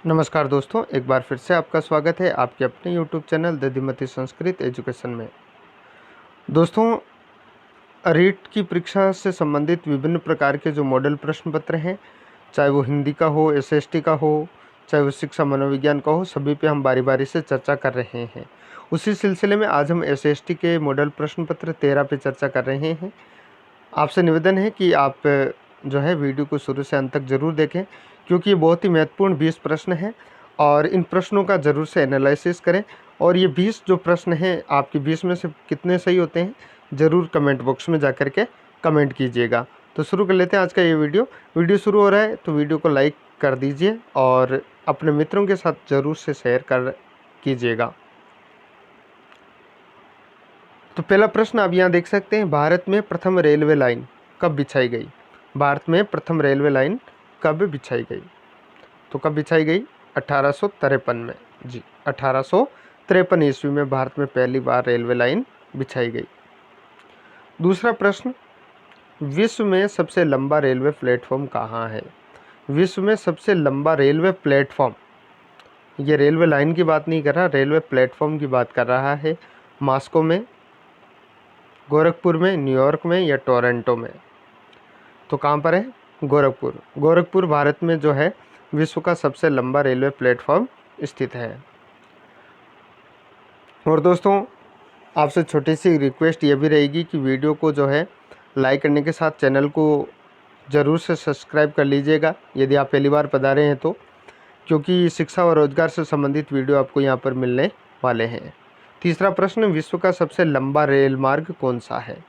नमस्कार दोस्तों, एक बार फिर से आपका स्वागत है आपके अपने YouTube channel Dadhimati Sanskrit education में। दोस्तों, रीट की परीक्षा से संबंधित विभिन्न प्रकार के जो मॉडल प्रश्न पत्र हैं, चाहे वो हिंदी का हो, एसएसटी का हो, चाहे वो शिक्षा मनोविज्ञान का हो, सभी पे हम बारी बारी से चर्चा कर रहे हैं। उसी सिलसिले में आज हम एसएसटी के मॉडल प्रश्न पत्र 13 पे चर्चा कर रहे हैं। आपसे निवेदन है कि आप जो है वीडियो को शुरू से अंत तक ज़रूर देखें, क्योंकि ये बहुत ही महत्वपूर्ण 20 प्रश्न हैं और इन प्रश्नों का ज़रूर से एनालिसिस करें। और ये 20 जो प्रश्न हैं, आपके 20 में से कितने सही होते हैं ज़रूर कमेंट बॉक्स में जा कर के कमेंट कीजिएगा। तो शुरू कर लेते हैं आज का ये वीडियो शुरू हो रहा है तो वीडियो को लाइक कर दीजिए और अपने मित्रों के साथ ज़रूर से शेयर कर कीजिएगा। तो पहला प्रश्न आप यहाँ देख सकते हैं, भारत में प्रथम रेलवे लाइन कब बिछाई गई? भारत में प्रथम रेलवे लाइन कब बिछाई गई? तो कब बिछाई गई? 1853 में। जी, 1853 ईस्वी में भारत में पहली बार रेलवे लाइन बिछाई गई। दूसरा प्रश्न, विश्व में सबसे लंबा रेलवे प्लेटफॉर्म कहाँ है? विश्व में सबसे लंबा रेलवे प्लेटफॉर्म, ये रेलवे लाइन की बात नहीं कर रहा, रेलवे प्लेटफॉर्म की बात कर रहा है। मॉस्को में, गोरखपुर में, न्यूयॉर्क में या टोरंटो में? तो कहाँ पर है? गोरखपुर भारत में जो है विश्व का सबसे लंबा रेलवे प्लेटफॉर्म स्थित है। और दोस्तों, आपसे छोटी सी रिक्वेस्ट ये भी रहेगी कि वीडियो को जो है लाइक करने के साथ चैनल को ज़रूर से सब्सक्राइब कर लीजिएगा यदि आप पहली बार पधारे हैं तो, क्योंकि शिक्षा और रोजगार से संबंधित वीडियो आपको यहाँ पर मिलने वाले हैं। तीसरा प्रश्न, विश्व का सबसे लंबा रेल मार्ग कौन सा है?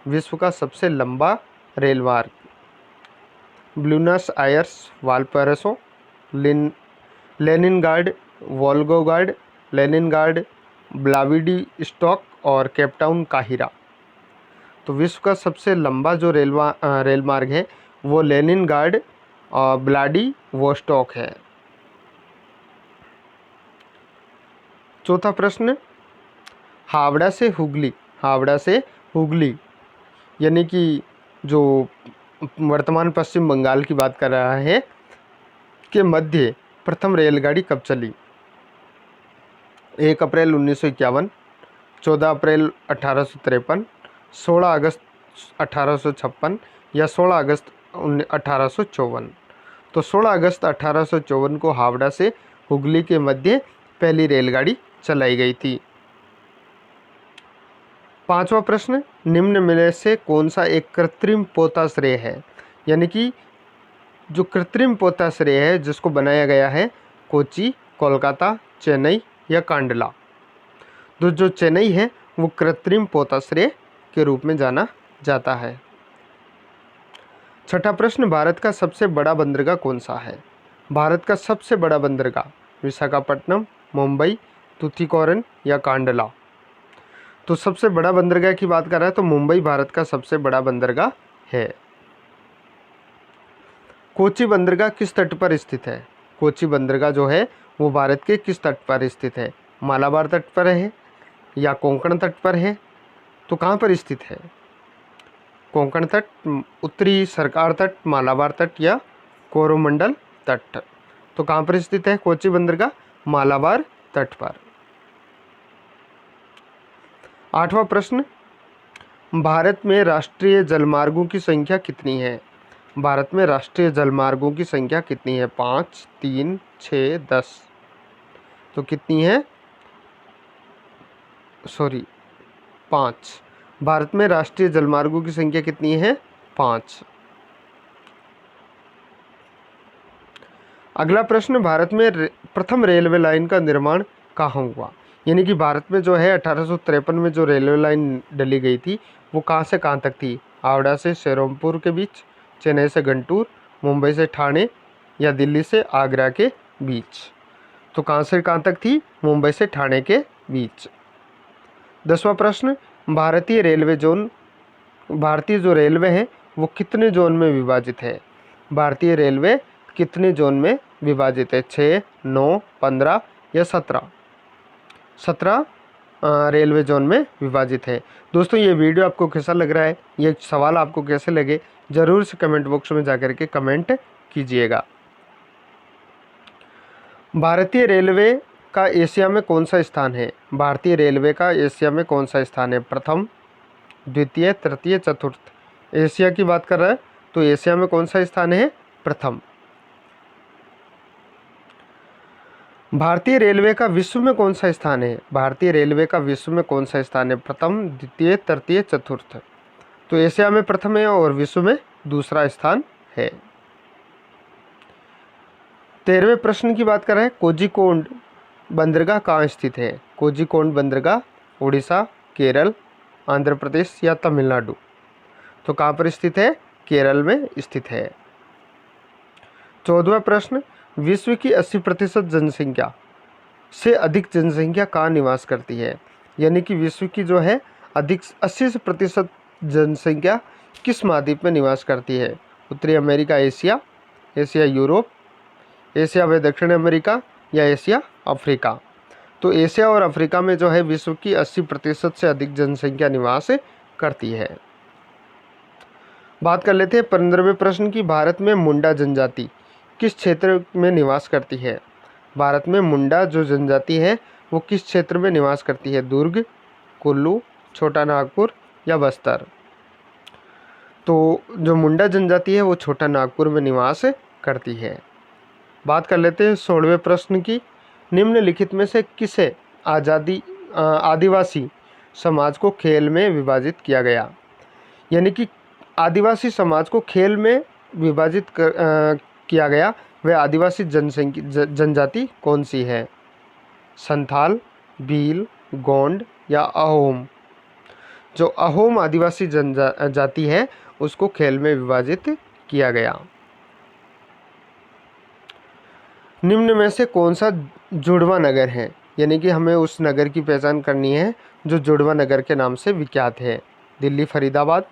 विश्व का सबसे लंबा रेल मार्ग, Buenos Aires Valparaiso, Leningrad Volgograd, Leningrad Vladivostok और केपटाउन काहिरा। तो विश्व का सबसे लंबा जो रेल मार्ग है वो लेनिनग्राड और व्लादिवोस्टॉक है। चौथा प्रश्न, हावड़ा से हुगली यानी कि जो वर्तमान पश्चिम बंगाल की बात कर रहा है के मध्य प्रथम रेलगाड़ी कब चली? 1 अप्रैल 1951, 14 अप्रैल 1853, 16 अगस्त 1856 या 16 अगस्त 1854? तो 16 अगस्त 1854 को हावड़ा से हुगली के मध्य पहली रेलगाड़ी चलाई गई थी। पांचवा प्रश्न, निम्न में से कौन सा एक कृत्रिम पोताश्रय है? यानी कि जो कृत्रिम पोताश्रय है जिसको बनाया गया है कोच्चि, कोलकाता, चेन्नई या कांडला? तो जो चेन्नई है वो कृत्रिम पोताश्रय के रूप में जाना जाता है। छठा प्रश्न, भारत का सबसे बड़ा बंदरगाह कौन सा है? भारत का सबसे बड़ा बंदरगाह विशाखापट्टनम, मुंबई, तूतीकोरिन या कांडला? तो सबसे बड़ा बंदरगाह की बात कर रहा है तो मुंबई भारत का सबसे बड़ा बंदरगाह है। कोच्चि बंदरगाह किस तट पर स्थित है? कोच्चि बंदरगाह जो है वो भारत के किस तट पर स्थित है? मालाबार तट पर है या कोंकण तट पर है? तो कहाँ पर स्थित है? कोंकण तट, उत्तरी सरकार तट, मालाबार तट या कोरोमंडल तट? तो कहाँ पर स्थित है कोच्चि बंदरगाह? मालाबार तट पर। आठवां प्रश्न, भारत में राष्ट्रीय जलमार्गों की संख्या कितनी है? भारत में राष्ट्रीय जलमार्गों की संख्या कितनी है? 5, 3, 6, 10? तो कितनी है? 5। भारत में राष्ट्रीय जलमार्गों की संख्या कितनी है? 5। अगला प्रश्न, भारत में प्रथम रेलवे लाइन का निर्माण कहाँ हुआ? यानी कि भारत में जो है 1853 में जो रेलवे लाइन डली गई थी वो कहाँ से कहाँ तक थी? हावड़ा से शेरपुर के बीच, चेन्नई से गुंटूर, मुंबई से ठाणे या दिल्ली से आगरा के बीच? तो कहाँ से कहाँ तक थी? मुंबई से ठाणे के बीच। 10वां प्रश्न, भारतीय जो रेलवे है वो कितने जोन में विभाजित है? भारतीय रेलवे कितने जोन में विभाजित है? 6, 9, 15 या 17? 17 रेलवे जोन में विभाजित है। दोस्तों, ये वीडियो आपको कैसा लग रहा है, ये सवाल आपको कैसे लगे, ज़रूर से कमेंट बॉक्स में जाकर के कमेंट कीजिएगा। भारतीय रेलवे का एशिया में कौन सा स्थान है? भारतीय रेलवे का एशिया में कौन सा स्थान है? प्रथम, द्वितीय, तृतीय, चतुर्थ। एशिया की बात कर रहा है तो एशिया में कौन सा स्थान है? प्रथम। भारतीय रेलवे का विश्व में कौन सा स्थान है? भारतीय रेलवे का विश्व में कौन सा स्थान है? प्रथम, द्वितीय, तृतीय, चतुर्थ। तो एशिया में प्रथम है और विश्व में दूसरा स्थान है। 13वें प्रश्न की बात कर रहे हैं, कोझिकोड बंदरगाह कहाँ स्थित है? कोझिकोड बंदरगाह उड़ीसा, केरल, आंध्र प्रदेश या तमिलनाडु। तो कहाँ पर स्थित है? केरल में स्थित है। 14वां प्रश्न, विश्व की 80% जनसंख्या से अधिक जनसंख्या कहाँ निवास करती है? यानी कि विश्व की जो है अधिक 80% जनसंख्या किस महाद्वीप में निवास करती है? उत्तरी America, Asia, Asia Europe, Asia व दक्षिण अमेरिका या एशिया अफ्रीका। तो एशिया और अफ्रीका में जो है विश्व की 80% से अधिक जनसंख्या निवास करती है। बात कर लेते हैं 15वें प्रश्न की, भारत में मुंडा जनजाति किस क्षेत्र में निवास करती है? भारत में मुंडा जो जनजाति है वो किस क्षेत्र में निवास करती है? दुर्ग, कुल्लू, छोटा नागपुर या बस्तर। तो जो मुंडा जनजाति है वो छोटा नागपुर में निवास करती है। बात कर लेते हैं 16वें प्रश्न की, निम्नलिखित में से किसे आदिवासी समाज को खेल में विभाजित किया गया? यानी कि आदिवासी समाज को खेल में विभाजित किया गया, वह आदिवासी जनजाति कौन सी है? संथाल, भील, गोंड या अहोम। जो अहोम आदिवासी जनजाति है उसको खेल में विभाजित किया गया। निम्न में से कौन सा जुड़वा नगर है? यानी कि हमें उस नगर की पहचान करनी है जो जुड़वा नगर के नाम से विख्यात है। दिल्ली फरीदाबाद,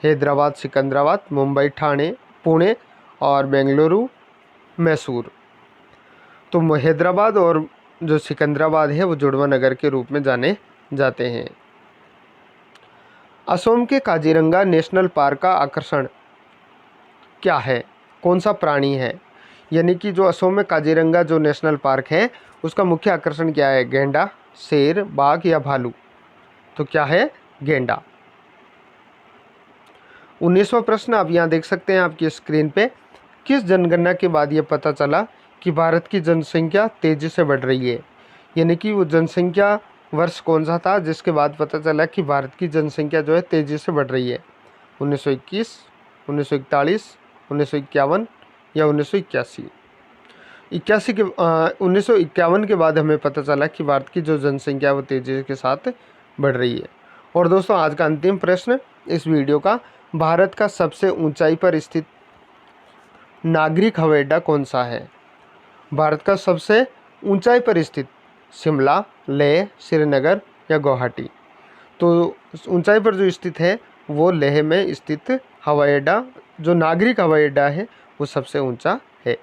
हैदराबाद सिकंदराबाद, मुंबई ठाणे पुणे और बेंगलुरु मैसूर। तो हैदराबाद और जो सिकंदराबाद है वो जुड़वा नगर के रूप में जाने जाते हैं। असम के काजीरंगा नेशनल पार्क का आकर्षण क्या है? कौन सा प्राणी है? यानी कि जो असम में काजीरंगा जो नेशनल पार्क है उसका मुख्य आकर्षण क्या है? गैंडा, शेर, बाघ या भालू। तो क्या है? गैंडा। 19वां प्रश्न आप यहाँ देख सकते हैं आपकी स्क्रीन पे, किस जनगणना के बाद ये पता चला कि भारत की जनसंख्या तेजी से बढ़ रही है? यानी कि वो जनसंख्या वर्ष कौन सा था जिसके बाद पता चला कि भारत की जनसंख्या जो है तेजी से बढ़ रही है? 1921, 1941, 1951 या 1981। 1951 के बाद हमें पता चला कि भारत की जो जनसंख्या वो तेजी के साथ बढ़ रही है। और दोस्तों आज का अंतिम प्रश्न इस वीडियो का, भारत का सबसे ऊंचाई पर स्थित नागरिक हवाई अड्डा कौन सा है? भारत का सबसे ऊंचाई पर स्थित शिमला, लेह, श्रीनगर या गुवाहाटी। तो ऊंचाई पर जो स्थित है वो लेह में स्थित हवाई अड्डा, जो नागरिक हवाई अड्डा है वो सबसे ऊंचा है।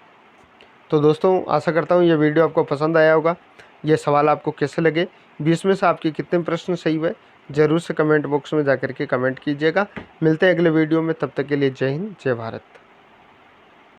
तो दोस्तों आशा करता हूँ ये वीडियो आपको पसंद आया होगा। ये सवाल आपको कैसे लगे, 20 में से आपके कितने प्रश्न सही हुए, ज़रूर से कमेंट बॉक्स में जाकर के कमेंट कीजिएगा। मिलते हैं अगले वीडियो में, तब तक के लिए जय हिंद, जय भारत।